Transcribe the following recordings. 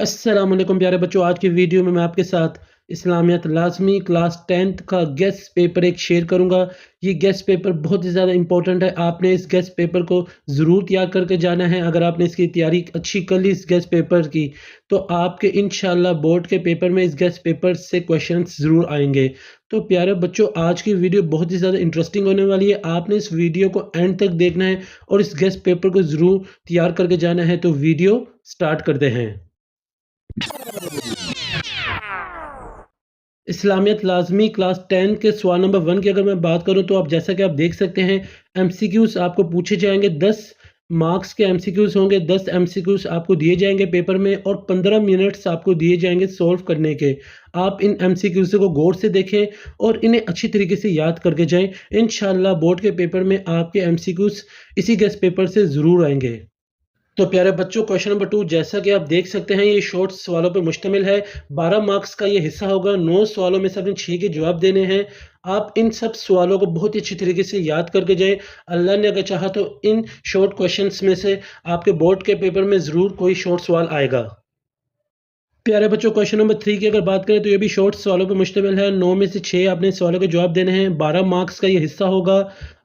अस्सलाम वालेकुम प्यारे बच्चों। आज की वीडियो में मैं आपके साथ इस्लामियत लाज़मी क्लास 10th का गेस्ट पेपर एक शेयर करूंगा। ये गेस्ट पेपर बहुत ही ज़्यादा इंपॉर्टेंट है। आपने इस गेस्ट पेपर को ज़रूर तैयार करके जाना है। अगर आपने इसकी तैयारी अच्छी कर ली इस गेस्ट पेपर की, तो आपके इंशाल्लाह बोर्ड के पेपर में इस गेस्ट पेपर से क्वेश्चंस ज़रूर आएंगे। तो प्यारे बच्चों, आज की वीडियो बहुत ही ज़्यादा इंटरेस्टिंग होने वाली है। आपने इस वीडियो को एंड तक देखना है और इस गेस्ट पेपर को ज़रूर तैयार करके जाना है। तो वीडियो स्टार्ट करते हैं। इस्लामियत लाज़मी क्लास 10 के सवाल नंबर 1 की अगर मैं बात करूं, तो आप जैसा कि आप देख सकते हैं, एमसीक्यूज़ आपको पूछे जाएंगे। 10 मार्क्स के एमसीक्यूज़ होंगे। 10 एमसीक्यूज़ आपको दिए जाएंगे पेपर में और 15 मिनट्स आपको दिए जाएंगे सॉल्व करने के। आप इन एमसीक्यूज़ को गौर से देखें और इन्हें अच्छी तरीके से याद करके जाएं। इंशाल्लाह बोर्ड के पेपर में आपके एमसीक्यूज़ इसी गेस्ट पेपर से ज़रूर आएंगे। तो प्यारे बच्चों, क्वेश्चन नंबर 2 जैसा कि आप देख सकते हैं, ये शॉर्ट सवालों पर मुश्तमिल है। 12 मार्क्स का ये हिस्सा होगा। 9 सवालों में से आपने 6 के जवाब देने हैं। आप इन सब सवालों को बहुत ही अच्छी तरीके से याद करके जाएं। अल्लाह ने अगर चाहा तो इन शॉर्ट क्वेश्चंस में से आपके बोर्ड के पेपर में ज़रूर कोई शॉर्ट सवाल आएगा। प्यारे बच्चों, क्वेश्चन नंबर 3 की अगर बात करें, तो ये भी शॉर्ट सवालों पर मुश्तमिल है। 9 में से 6 आपने सवालों के जवाब देने हैं। 12 मार्क्स का ये हिस्सा होगा।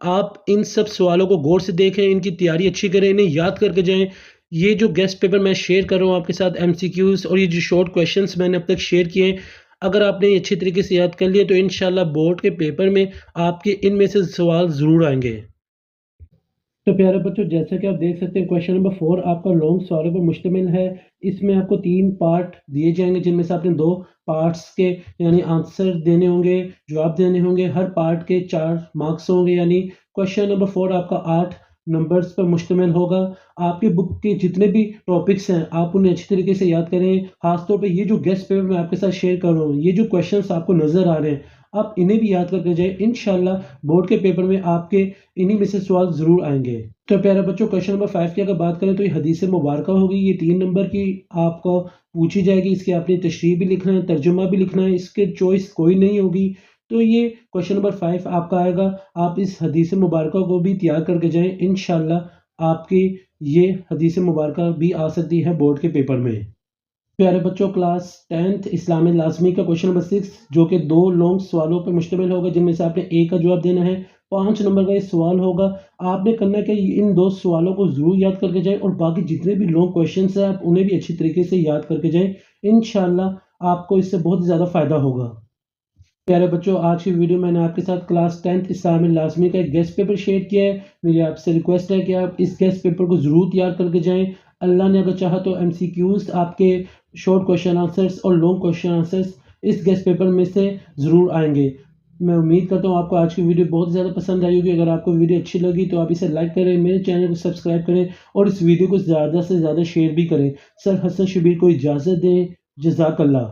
आप इन सब सवालों को गौर से देखें, इनकी तैयारी अच्छी करें, इन्हें याद करके जाएं। ये जो गेस्ट पेपर मैं शेयर कर रहा हूँ आपके साथ, एमसीक्यूज़ और ये जो शॉर्ट क्वेश्चंस मैंने अब तक शेयर किए, अगर आपने ये अच्छी तरीके से याद कर लिए, तो इंशाल्लाह बोर्ड के पेपर में आपके इनमें से सवाल ज़रूर आएंगे। तो प्यारे बच्चों, जैसा कि आप देख सकते हैं, क्वेश्चन नंबर 4 आपका लॉन्ग सवालों पर मुश्तमिल है। इसमें आपको 3 पार्ट दिए जाएंगे, जिनमें से आपने 2 पार्ट्स के यानी आंसर देने होंगे, जवाब देने होंगे। हर पार्ट के 4 मार्क्स होंगे। यानी क्वेश्चन नंबर 4 आपका 8 नंबर्स पर मुश्तमिल होगा। आपकी बुक के जितने भी टॉपिक्स हैं, आप उन्हें अच्छी तरीके से याद करें। खासतौर पे ये जो गेस्ट पेपर मैं आपके साथ शेयर कर रहा हूँ, ये जो क्वेश्चंस आपको नज़र आ रहे हैं, आप इन्हें भी याद करके जाए। इंशाल्लाह बोर्ड के पेपर में आपके इन्हीं में से सवाल ज़रूर आएंगे। तो प्यारे बच्चों, क्वेश्चन नंबर 5 की अगर बात करें, तो ये हदीस मुबारक होगी। ये 3 नंबर की आपको पूछी जाएगी। इसकी आपने तशरीह भी लिखना है, तर्जुमा भी लिखना है। इसके चॉइस कोई नहीं होगी। तो ये क्वेश्चन नंबर 5 आपका आएगा। आप इस हदीस मुबारक को भी तैयार करके जाएं। इंशाल्लाह आपकी ये हदीस मुबारक भी आ सकती है बोर्ड के पेपर में। प्यारे बच्चों, क्लास 10th इस्लामी लाजमी का क्वेश्चन नंबर 6, जो कि 2 लॉन्ग सवालों पर मुश्तमिल होगा, जिनमें से आपने एक का जवाब देना है। 5 नंबर का ये सवाल होगा। आपने करना है कि इन 2 सवालों को ज़रूर याद करके जाएं और बाकी जितने भी लॉन्ग क्वेश्चंस हैं, आप उन्हें भी अच्छी तरीके से याद करके जाएं। इंशाल्लाह आपको इससे बहुत ज़्यादा फ़ायदा होगा। प्यारे बच्चों, आज की वीडियो मैंने आपके साथ क्लास 10th इस्लामी लाजमी का एक गेस्ट पेपर शेयर किया है। मेरी आपसे रिक्वेस्ट है कि आप इस गेस्ट पेपर को ज़रूर तैयार करके जाएं। अल्लाह ने अगर चाहा तो एमसीक्यूज़, आपके शॉर्ट क्वेश्चन आंसर्स और लॉन्ग क्वेश्चन आंसर्स इस गेस्ट पेपर में से ज़रूर आएंगे। मैं उम्मीद करता हूँ आपको आज की वीडियो बहुत ज़्यादा पसंद आई होगी। अगर आपको वीडियो अच्छी लगी तो आप इसे लाइक करें, मेरे चैनल को सब्सक्राइब करें और इस वीडियो को ज़्यादा से ज़्यादा शेयर भी करें। सर हसन शबीर को इजाज़त दें। जज़ाकल्लाह।